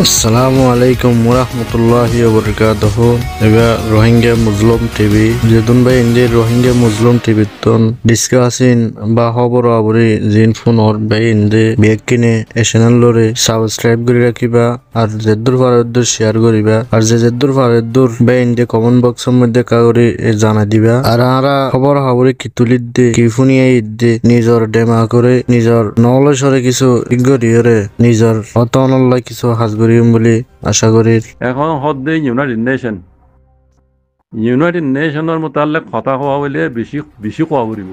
আসসালামু আলাইকুম ওরহমতুল্লাহি ওবরকাতুহু। এবার রোহিঙ্গা মুসলিম টিভি যেদুন ভাই ইন্ডির রোহিঙ্গা মুসলিম টিভি তন ডিসকাসিন বা খবর আবরি জিন ফোন অর ভাই ইন্ডে বেগ কিনে এ চ্যানেল লরে সাবস্ক্রাইব করে রাখিবা আর যেদুর ফারদুর শেয়ার করিবা আর যেদুর ফারদুর ভাই ইন্ডে কমেন্ট বক্সের মধ্যে কাগরি জানা দিবা আর আরা খবর আবরি কি তুলিদ দে কি ফুনিয়াই দে নিজর ডেমা করে নিজর নলেজরে কিছু ইগরিয়রে নিজর অতনল্লাই কিছু হাজগরিম বলে আশা করি। এখন হদ্দে ইউনাইটেড নেশনের মোতালেক কথা কোৱা বলে বেশি বেশি কোৱা কৰিব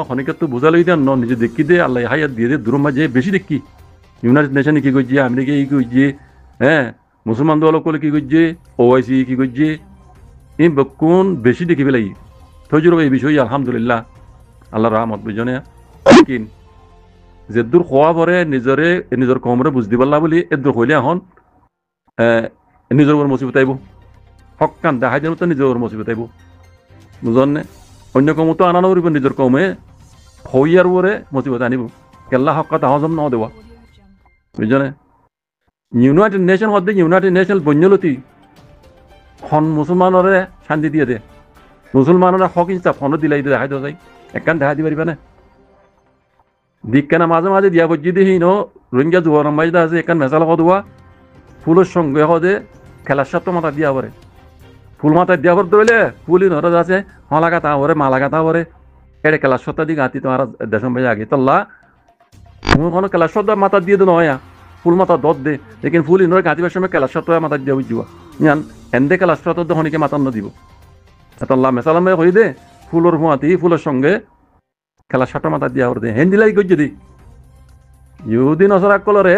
খনিকতো বুঝা লই দেন নিজে দেখি দে আল্লাহ হায়াত দিয়ে দে দূর মাঝে বেশি দেখি ইউনাইটেড নেশন কি করছে, আমেরিকা কি করছে, হ্যাঁ মুসলমান দল কি করছে, ওআইসি কি করছে, এই কোন বেশি দেখি পেলাই থজুর এই বিষয়ে আলহামদুলিল্লাহ আল্লাহ রহমত বুঝনে কিন যে দূর খোয়া পরে নিজের কমরে বুঝতে পারলা বলি এদূর হইলে এখন নিজের উপর মুসিবত আইব হকান দেখাই যেন তো নিজের উপর মুসিবত আইব বুঝনে অন্য কমতো আনানো করিব নিজের কমে হইয়ার উপরে মুসিবত আনিব কেল্লা হকা তাহজম ন দেওয়া বুঝনে। ইউনাইটেড নেশন হদ্দে ইউনাইটেড নেশন বন্যলতি খন মুসলমানরে শান্তি দিয়ে দে মুসলমানরা হক ইনসাফ ফোনও দিলাই দেখাই দেওয়া যায় একখান দেখা দিতে পারিবা না দিকখানা মাঝে মাঝে দিয়া বজি দেখি রোহিঙ্গা যুবর মাইদা আছে এখান মেসাল কদুয়া ফুলের সঙ্গে হদে খেলার সাথে মাথা দিয়া পরে ফুল মাথা দিয়া পর ধরলে ফুলই নরজ আছে হলা কাতা পরে মালা কাতা পরে এটা খেলার সত্তা দিকে আতি তোমার দেশম ভাই আগে তল্লা কোনো খেলার সত্তা মাথা দিয়ে দে নয়া ফুল মাথা দত দে লেকিন ফুল ইনরে গাঁতিবার সময় খেলার সত্তা মাথা দিয়া বুঝিবা ইয়ান এন্দে খেলার সত্তা হনিকে মাথা ন দিব তল্লা মেসালাম ভাই কই দে ফুলের হুঁয়াতি ফুলের সঙ্গে খেলা সাটা মাথা দিয়া দে হেন্দিলাই গই যদি ইহুদি নসরা কলরে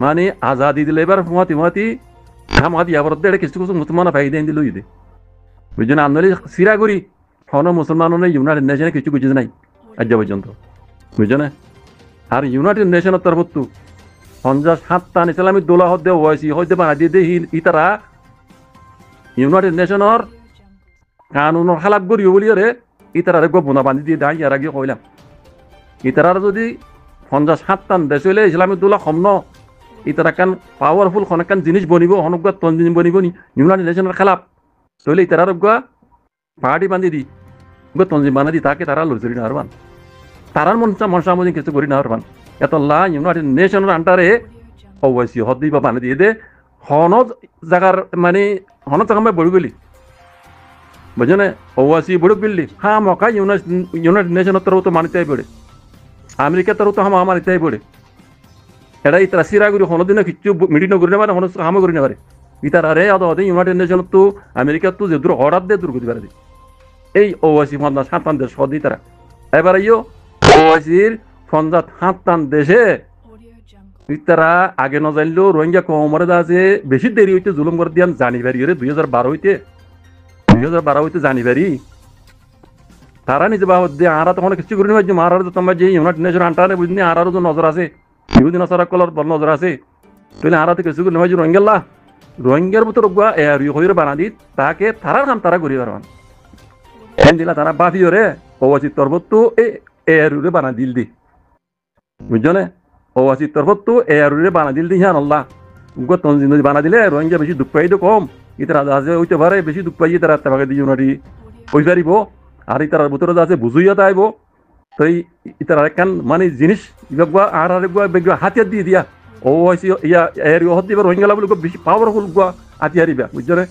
মানে আজাদি দিলে এবার ফুয়াতি হামা দিয়া পর দেড়ে কিছু কিছু মুসলমান ভাই দেন দিল দে বুঝছেন আন্দোলন সিরা করি হন মুসলমান ইউনাইটেড নেশনে কিছু বুঝে নাই আজ পর্যন্ত বুঝছেন। আর ইউনাইটেড নেশনের তরফ 50-60টা ইসলামিক দোলা হদ্দে ওয়াইসি হদ্দে বানা দিয়ে দে ইতারা ইউনাইটেড নেশনের কানুনের খালাপ করিও বলি রে ইতারারে গোপনা বান্ধি দিয়ে দাঁড়িয়ে আর আগে কইলাম ইতারার যদি 50-60টা দেশ হইলে ইসলামিক দোলা কম ন ইতারা কান পাওয়ারফুল অনেকখান জিনিস বনিব অনুজ্ঞা তঞ্জিম বনিব নি ইউনাইটেড নেশনের খেলাপ তৈলে ইতারার অজ্ঞা পাহাড়ি বান্ধি দি তঞ্জিম বানা দি তাকে তারা লড়ি না হারবান তারার মনসা মজি কিছু করি না হারবান এতল্লা ইউনাইটেড নেশনের আন্ডারে ওয়াইসি হদ্দি বা বানা দিয়ে দে হন জায়গার মানে হন জায়গা বড়ি গেলি বুঝনে ওয়াসি বড় বিল্লি হ্যাঁ মকা ইউনাইটেড নেশনের তরফ তো মানিতে পড়ে আমেরিকার তরফ তো হামা মানিতে পড়ে এটা ইতারা সিরা করি হনদিনে কিছু মিটিং করি না পারে হন হামা করি না পারে ইতারা রে আদে ইউনাইটেড নেশনত তো আমেরিকার তো যে দূর হঠাৎ দে দূর করতে পারে এই ওয়াসি 50-60 দেশ সদি তারা এবার ইয়ো ওয়াসির 50-60 দেশে ইতারা আগে ন জানলেও রোহিঙ্গা কমরে আছে বেশি দেরি হইতে জুলুম করে দিয়ান জানিবারি 2012 হইতে জানিবারি তারা নিজে বাবদ দিয়ে আরা তখন কিছু করি না মারার তোমার যে ইউনাইটেড নেশন আন্টারে বুঝনি আরারও তো নজর আছে ইহুদি নজর কলার বল নজর আছে তাহলে আরাতে কিছু করি না রোহিঙ্গা রোহিঙ্গার ভিতর হইরে বানা দি তাকে তারার কাম তারা করি পারবান দিলা তারা বাফিও রে ওয়াসির তরফত এয়ারুরে বানা দিল দি বুঝছো না ওয়াসির তরফত এয়ারুরে বানা দিল দি হ্যাঁ আল্লাহ উগ্র তঞ্জিম বানা দিলে রোহিঙ্গা বেশি দুঃখ পাই তো কম ইতারা আছে হইতে পারে বেশি দুঃখ পাই তারা তাকে দিয়ে ইউনাইটি হই পারিব আর ইতারার ভিতরে আছে বুঝুইয়া আইব তো ইতারা একখান মানে জিনিস আর হাতিয়ার দিয়ে দিয়া ওয়াসি ইয়া এর হদ দিবা রোহিঙ্গা বলে বেশি পাওয়ারফুল হাতিয়ারিবা বুঝছো রে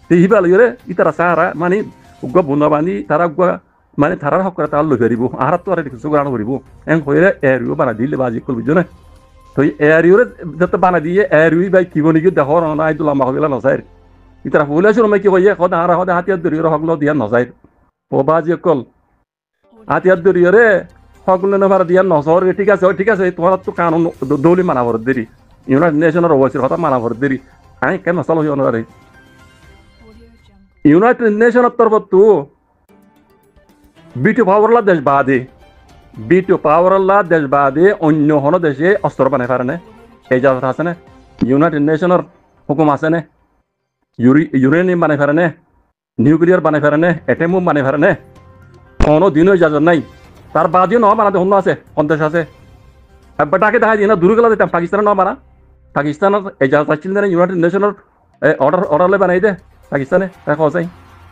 সেই হিবা লইরে ইতারা সাহারা মানে উগ্র বন্ধা বান্ধি তারা মানে তারার হক করে তারা লই পারিব আর তো আর কিছু গ্রহণ করিব এং হইলে এরিও বানা দিলে বাজি কল বুঝছো না তো এরিওরে যত বানা দিয়ে এরিও বাই কি বনি কি দেখো না আইদুল লম্বা হইলা নসাইর ইতারা হইলে শুনো কি কইয়ে খদ হারা খদ হাতিয়ার দরিয়র হক লো দিয়া নসাইর ও বাজি কল হাতিয়ার দরিয়রে হক লো না ভাড়া দিয়া নসর ঠিক আছে তোমার তো কানুন দৌলি মানা ভর দেরি ইউনাইটেড নেশনের ওয়াইসির কথা মানা ভর দেরি আই কেন নসাল হই অনরে ইউনাইটেড নেশনের তরফ তো বিটু পাওয়ারলা দেশ বাদে অন্য হন দেশে অস্ত্র বানাই পারে না এই জায়গা আছে না ইউনাইটেড নেশনের হুকুম আছে না ইউরেনিয়াম বানাই পারে না নিউক্লিয়ার বানাই পারে না এটম বানাই পারে না কোনো দিনও ইজাজত নাই তার বাদিও নহয় বানাতে হন্য আছে সন্দেশ আছে এবারটাকে দেখা যায় না দূরে গেলা দিতাম পাকিস্তানের ন বানা পাকিস্তানের এজাজ আসছিল না ইউনাইটেড নেশনের অর্ডার বানাই দে পাকিস্তানে দেখা যায়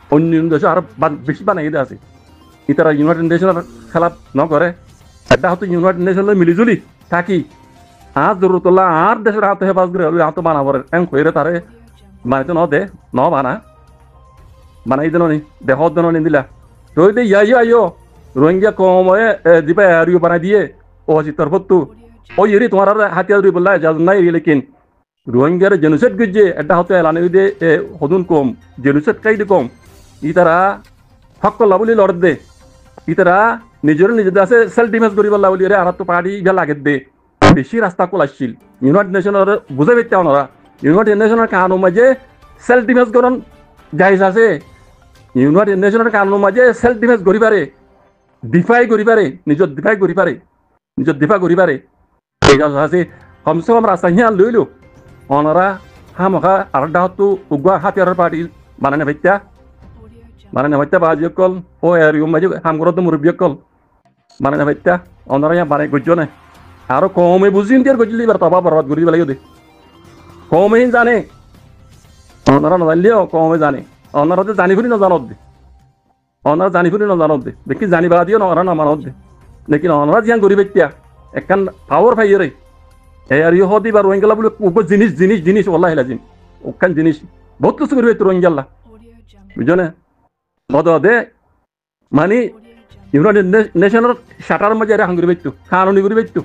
অন্য দেশে আরো বেশি বানাই দে আছে ইতারা ইউনাইটেড নেশনের খেলা ন করে এটা হয়তো ইউনাইটেড নেশনের মিলিজুলি থাকি আর জরুরতুল্লাহ আর দেশের হাতে হেফাজ করে হাত বানাবো এম কইরে তারে বানাইতে ন দে ন বানা বানাই দিল নি দেহ দিল নি দিলা তো ইয়ো রোহিঙ্গা কম দিবা আরিও বানাই দিয়ে ও হচ্ছে তরফতু ও ইরি তোমার হাতিয়ার দুই বললা এজাজ নাই লেকিন রোহিঙ্গার জেনুসেট গুজে এটা হতে এলানি দে হদুন কম জেনুসেট কাইদি কম ইতারা হক করলা বলি লড় দে ইতারা নিজের নিজেদের আছে সেলফ ডিফেন্স করি বললা বলি রে আর তো পার্টি ইয়া লাগে দে বেশি রাস্তা কল আসছিল ইউনাইটেড নেশনের বুঝে পেতে ওনারা ইউনাইটেড নেশনের কানুন মাঝে সেলফ ডিফেন্স করন জাহিজ আছে ইউনাইটেড নেশনের কানুন মাঝে সেলফ ডিফেন্স করি পারে ডিফাই করি পারে নিজের ডিফাই করি পারে নিজের দিফা করি পারে এই আছে কমসে কম রাস্তা হিয়ান লইলো ওনারা হামখা আর ডাহতু উগা হাতিয়ার পার্টি বানানে ভাইত্যা বাজি কল ও এরিও মাঝে হামগরত মুরব্বী কল বানানে ভাইত্যা ওনারা ইয়া বানাই গজ্জ নাই আরো কমে বুঝি ইন্ডিয়ার গজলি বার তবা বরবাদ করি লাগে দে কমে জানে ওনারা নজানলিও কমে জানে ওনারা তো জানি ফুরি না জানত দে ওনারা জানি ফুরি না জানত দে দেখি জানিবা দিও ওনারা না মানত দে লেকিন ওনারা জিয়ান গরিব ব্যক্তিয়া একখান পাওয়ার পাইয়ে রে আর ইয়ে হদি বা রোহিঙ্গালা বলে উপর জিনিস জিনিস জিনিস ওল্লাহ লাজিম ওখান জিনিস বহুত কিছু করিবে তো রোহিঙ্গাল্লা বুঝছো না দে মানে ইউনাইটেড নেশনের শাটার মাঝে এরা হাঙ্গুরি বেচতো খানুনি করি বেচতো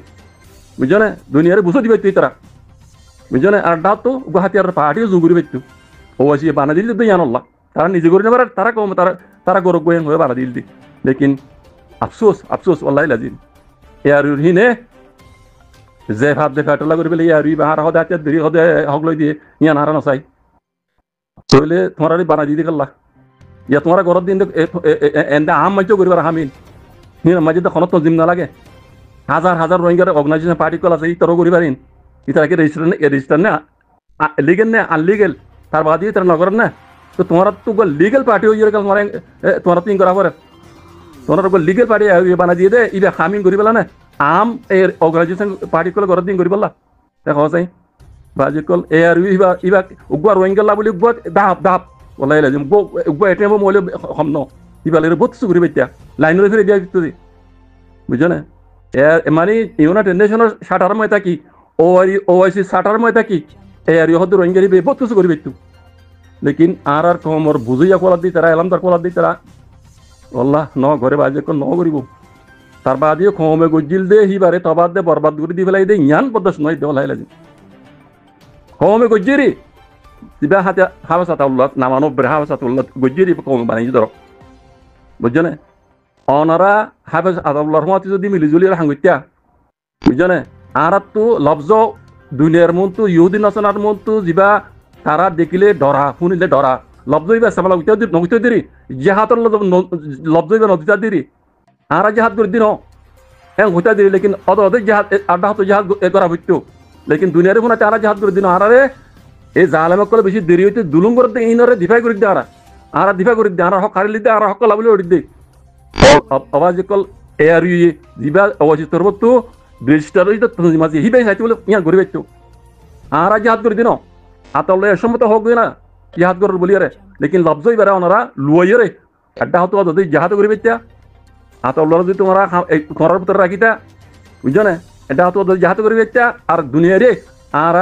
বুঝছো না দুনিয়ারে বুঝো দিবে তুই তারা বুঝছো না আর ডাক তো হাতিয়ার পাহাড়িও জুগুরি বেচতো ও আসি বানা দিল তো জানল্লাহ তারা নিজে করে নেবার তারা কম তারা গরব গোয়েন হয়ে বানা দিল দি লেকিন আফসোস আফসোস ওল্লাহ লাজিম এ আর হিনে যে ভাত দে ফেটলা করে পেলে আর বাহার হদে হাতিয়ার দেরি হদে হক লই দিয়ে ইয়ান হারা নসাই তাহলে তোমার বানা দিয়ে গেল্লা ইয়া তোমার ঘর দিন এন্দা আম মাইজ করিবার হামিন হিন মাঝে তো খনত জিম না লাগে হাজার হাজার রোহিঙ্গার অর্গানাইজেশন পার্টি কল আছে ইতারও করিবারিন ইতারাকে রেজিস্টার না লিগেল না আনলিগেল তার বাদ দিয়ে তারা নগর না তো তোমার তো লিগেল পার্টি হয়ে গেল তোমার তিন করা পরে তোমার লিগেল পার্টি বানা দিয়ে দে ইবে হামিন করি পেলা না আম এর অর্গানাইজেশন পার্টি কলে ঘর দিন করি পেলা দেখা চাই বাজি কল এ আর ইবা উগুয়া রোহিঙ্গাল্লা বলি উগুয়া দাপ দাপ ওলাই লাজিম উগুয়া এটিএম মলে হম ন ইবালের বহুত সুগুরি বেতিয়া লাইনের ফিরে দিয়া দিতে বুঝছো না মানে ইউনাইটেড নেশনের শাটার ময় থাকি ওআইসি শাটার ময় থাকি এ আর ইহদ রোহিঙ্গারি বহুত কিছু করি বেতু লেকিন আর কমর বুঝিয়া কোলা দি তারা এলাম তার কোলা দি তারা আল্লাহ ন ঘরে বাজে ন করিব তার বাদিও কমে গজিল দে হিবারে তবাদ দে বরবাদ করে দি ফেলাই দে ইয়ান পদ্মাস নয় দেওয়া লাই লাগে কমে গজিরি দিবা হাতে হাওসাতাউল্লাহ নামানো বে হাওসাতাউল্লাহ গজিরি কমে বানাই ধরো বুঝছো না অনারা হাফেজ আদাউল্লাহর রহমতে যদি মিলিজুলি হাঙ্গুইত্যা বুঝছো না আর তো লফজ দুনিয়ার মন্তু ইহুদি নাসনার মন্তু যিবা তারা দেখিলে ডরা শুনিলে ডরা লফজ ইবা সামালা নগুতে দিরি জেহাতর লফজ ইবা নদিতা দিরি আর জেহাদ করে দিন হ্যাঁ হইতা দিরি লেকিন অদে জেহাদ আড্ডা হতো জেহাদ করা হইতো লেকিন দুনিয়ারে ফোনা তারা জেহাদ করে দিন আরে এই জালেমক করে বেশি দেরি হইতে দুলুম করে দে ইনরে দিফাই করে দে আর দিফাই করে দে আর হক হারিলি দে আর হক লাবলি ওড়ি দে আওয়াজ কল এ আর ইউ দিবা আওয়াজ তরবতু রেজিস্টার হইতো মাঝে হিবাই চাইতে বলে ইয়ান ঘুরে বেচতো আর জেহাদ করে দিন আতাল্লাহ সম্মত হোক না জেহাদ করার বলি রে লেকিন লফজই বেড়া ওনারা লুয়াই রে আড্ডা হতো যদি জেহাদ করে বেচতা আতাল্লাহ যদি তোমরা ঘরের ভিতরে রাখিতা বুঝছো না এটা হতো জেহাদ করে বেচতা আর দুনিয়ারে আর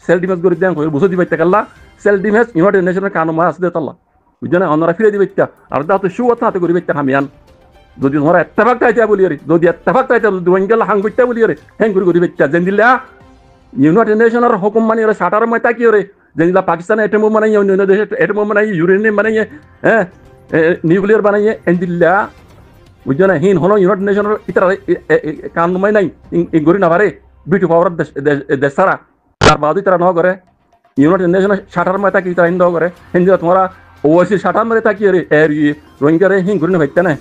সেলফ ডিফেন্স করে দেন বুঝো দিবে কাল্লা সেলফ ডিফেন্স ইউনাইটেড নেশনের কানুন মাস দে তাল্লা বুঝছো না ওনারা ফিরে দিবে আর দাও শু হাতে করে বেচতা হামিয়ান যদি তোমরা এত্তেফাক চাইতা বলি রে যদি এত্তেফাক চাইতা রোহিঙ্গাল্লা হাং করতে বলি রে হ্যাং করে বেচতা যেন দিল্লা ইউনাইটেড নেশনের হুকুম মানে ওরা শাটার ময় তাকি রে যেন পাকিস্তানে এটম বানাই অন্য দেশে এটম বানাই ইউরেনিয়াম বানাই হ্যাঁ নিউক্লিয়ার বানাই এন দিল্লা বুঝছো না হিন হলো ইউনাইটেড নেশনের ইতারা কানুন মাই নাই গড়ি না পারে বিটু পাওয়ার দেশ ছাড়া তার বাদই তারা ন করে ইউনাইটেড নেশনের শাটার ময় তাকি তারা হিন্দ করে হিন্দি তোমরা ওআইসির শাটার মরে তাকি রে এর রোহিঙ্গারে হিং ঘুরি না ভাইতে না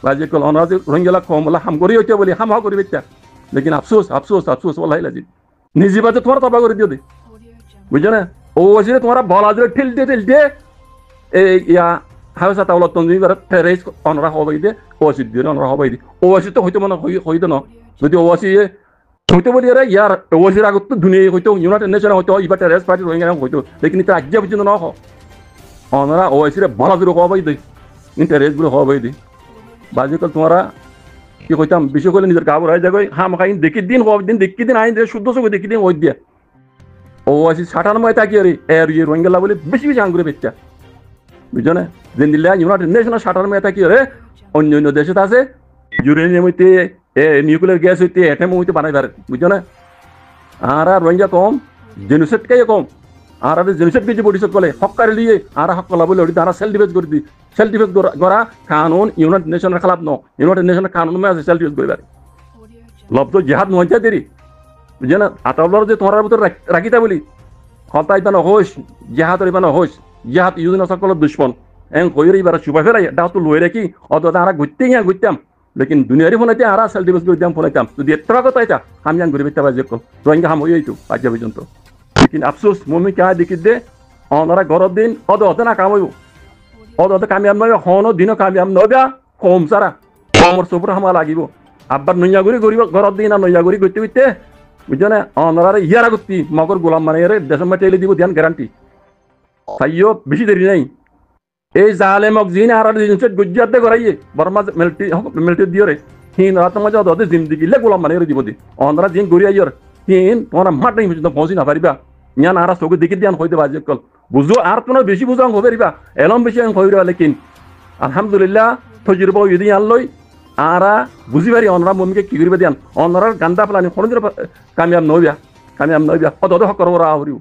বাজে কল অনারাজ রোহিঙ্গালা কম বলা হাম করি হইতে বলি হাম হা করি বেচা লেকিন আফসোস আফসোস আফসোস ওলাই লাজি নিজে বাজে তোমার তবা করে দিও দে বুঝছো না ওআইসি তোমরা বলা দিলে ঠেল দিয়ে ইয়া হাওসা তাওলা তনজিবার ফেরেস অনরা হবাই দে ওআইসি দিয়ে অনরা হবাই দে ওআইসি তো হইতো মনে হইতো না যদি ওআইসি হইতে বলি রে ইয়ার ওসির আগত তো দুনিয়া হইতো ইউনাইটেড নেশন হইতো ইবা টেররিস্ট পার্টি রোহিঙ্গা হইতো লেকিন এটা আজ্ঞা পর্যন্ত ন ওনারা ওসিরে বলা দূর হবাই দেয় ইন্টারেস্ট গুলো হবাই দেয় বাজিকাল তোমারা কি কইতাম বিশেষ করে নিজের কাবর হয়ে যাবে হাম খাইন দেখি দিন হব দিন দেখি দিন আইন শুদ্ধ চোখে দেখি দিন ওই দিয়া ওসি 97 তাকি রে এর ইয়ে রোহিঙ্গা বলে বেশি বেশি আঙ্গুরে বেচা বুঝছো না যেন দিল্লা ইউনাইটেড নেশন 97 তাকি রে অন্য অন্য দেশে আছে ইউরেনিয়াম হইতে নিউক্লিয়ার গ্যাস হইতে অ্যাটম হইতে বানাই পারে বুঝছো না আর রোহিঙ্গা কম জেনোসাইড কে কম আর জেনোসাইড কে যে পরিষদ বলে হকার লিয়ে আর হক কলা বলে তারা সেলফ ডিফেন্স করে দি সেলফ ডিফেন্স করা কানুন ইউনাইটেড নেশনের খেলাফ ন ইউনাইটেড নেশনের কানুন মে আছে সেলফ ডিফেন্স করিবার লব্ধ জিহাদ নয় দেরি বুঝছো না আতাবলার যে তোমার ভিতর রাখিতা বলি হতাই বানো হোস জিহাদর বানো হোস জিহাদ ইউদিন সকল দুশ্মন এং কইরে এবার চুপা ফেলাই এটা তো লই রাখি অত তারা ঘুরতে গিয়া ঘুরতাম লেকিন দুনিয়ারি ফোনাইতে আর সেলফ ডিফেন্স করে দিতাম ফোনাইতাম যদি এতটা কথা এটা আমি আন ঘুরে বেচতে পারি রোহিঙ্গা হাম হইতো আজ পর্যন্ত লেকিন আফসোস মমি কে দেখি দে ওনারা গরব দিন অদ হতে না কামাইব অদ হতে কামিয়াব নয় হনো দিনও কামিয়াব নবা কম সারা কমর সপুর হামা লাগিব আব্বার নইয়াগুড়ি গরিব গরব দিন আর নইয়াগুড়ি করতে করতে বুঝছো না ওনারা ইয়ারা করতি মগর গোলাম মানে দেশম টেলে দিব ধ্যান গ্যারান্টি তাইও বেশি দেরি নাই এই জালেমক জিন আর জিনিসের গুজরাতে করাইয়ে বর্মা মিলিটারি দিও রে হিন রাত মাঝে অদে জিন্দিগি লে গোলাম মানে দিব দি ওনারা জিন গড়িয়াইয়র হিন তোমরা মাঠ নাই পর্যন্ত পৌঁছি না পারিবা ইয়ান আর চোখে দেখি দিয়ান হইতে বাজে কল বুঝো আর তোমার বেশি বুঝাং হবে রিবা এলম বেশি আং হইরা লেকিন আলহামদুলিল্লাহ তজরবা ইদি আনলই আরা বুঝি পারি ওনারা মমিকে কি করিবা দিয়ান ওনারা গান্দা প্লানি কোন দিন কামিয়াব নইবা অদ হক করবো আহরিও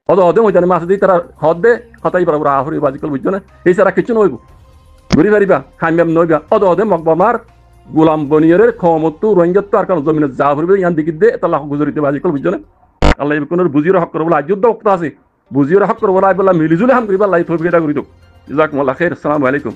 অদ হইতানে মাছ দিয়ে তারা হদ দে হতাই পারবো আহরি বাজিকল বুঝছো না এই সারা কিছু নইব ঘুরি পারিবা কামিয়াব নইবা অদ মকবমার গোলাম বনিয়রের ক্ষমতো রোহিঙ্গাত আর কারণ জমিনে যা ভরবে ইয়ান দিকে দে এটা লাখ গুজরিতে বাজিকল বুঝছো না আল্লাহ কোন বুঝির হক করবো আজ যুদ্ধ অক্ত আছে বুঝির হক করবো আল্লাহ মিলিজুলে হাম করিবা আল্লাহ থইবে এটা করি তো জাজাকুমুল্লাহ খাইর আসসালামু আলাইকুম